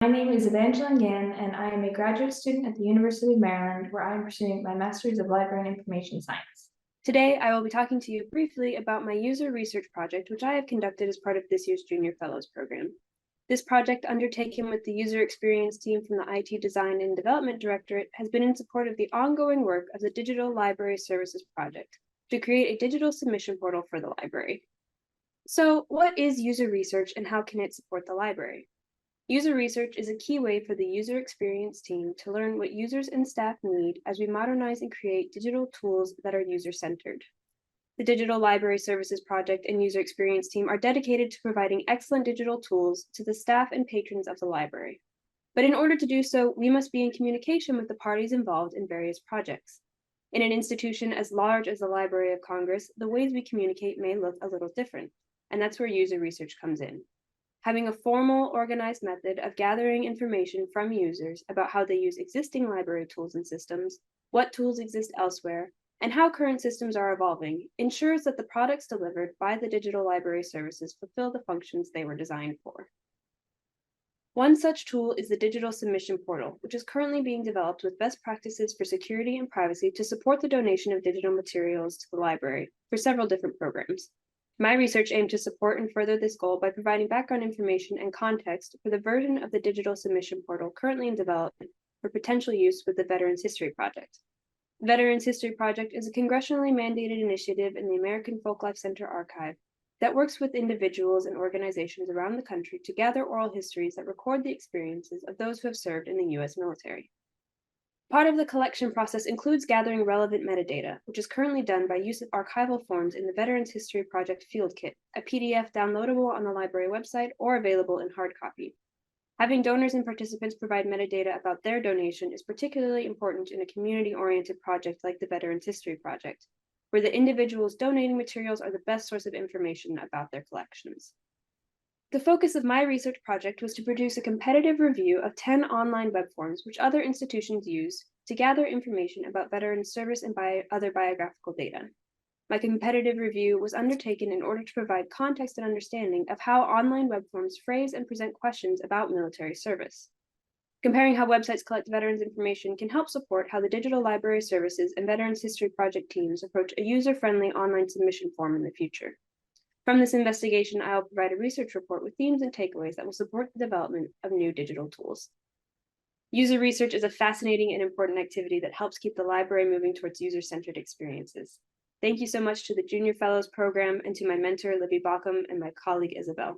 My name is Evangeline Gann, and I am a graduate student at the University of Maryland, where I am pursuing my Master's of Library and Information Science. Today, I will be talking to you briefly about my user research project, which I have conducted as part of this year's Junior Fellows program. This project, undertaken with the user experience team from the IT Design and Development Directorate, has been in support of the ongoing work of the Digital Library Services Project to create a digital submission portal for the library. So, what is user research and how can it support the library? User research is a key way for the user experience team to learn what users and staff need as we modernize and create digital tools that are user-centered. The Digital Library Services Project and User Experience team are dedicated to providing excellent digital tools to the staff and patrons of the library. But in order to do so, we must be in communication with the parties involved in various projects. In an institution as large as the Library of Congress, the ways we communicate may look a little different, and that's where user research comes in. Having a formal, organized method of gathering information from users about how they use existing library tools and systems, what tools exist elsewhere, and how current systems are evolving ensures that the products delivered by the digital library services fulfill the functions they were designed for. One such tool is the Digital Submission Portal, which is currently being developed with best practices for security and privacy to support the donation of digital materials to the library for several different programs. My research aimed to support and further this goal by providing background information and context for the version of the Digital Submission Portal currently in development for potential use with the Veterans History Project. The Veterans History Project is a congressionally mandated initiative in the American Folklife Center Archive that works with individuals and organizations around the country to gather oral histories that record the experiences of those who have served in the U.S. military. Part of the collection process includes gathering relevant metadata, which is currently done by use of archival forms in the Veterans History Project Field Kit, a PDF downloadable on the library website or available in hard copy. Having donors and participants provide metadata about their donation is particularly important in a community-oriented project like the Veterans History Project, where the individuals donating materials are the best source of information about their collections. The focus of my research project was to produce a competitive review of 10 online web forms which other institutions use to gather information about veterans' service and other biographical data. My competitive review was undertaken in order to provide context and understanding of how online web forms phrase and present questions about military service. Comparing how websites collect veterans' information can help support how the Digital Library Services and Veterans History Project teams approach a user-friendly online submission form in the future. From this investigation, I will provide a research report with themes and takeaways that will support the development of new digital tools. User research is a fascinating and important activity that helps keep the library moving towards user-centered experiences. Thank you so much to the Junior Fellows program and to my mentor, Libby Baucom, and my colleague, Isabel.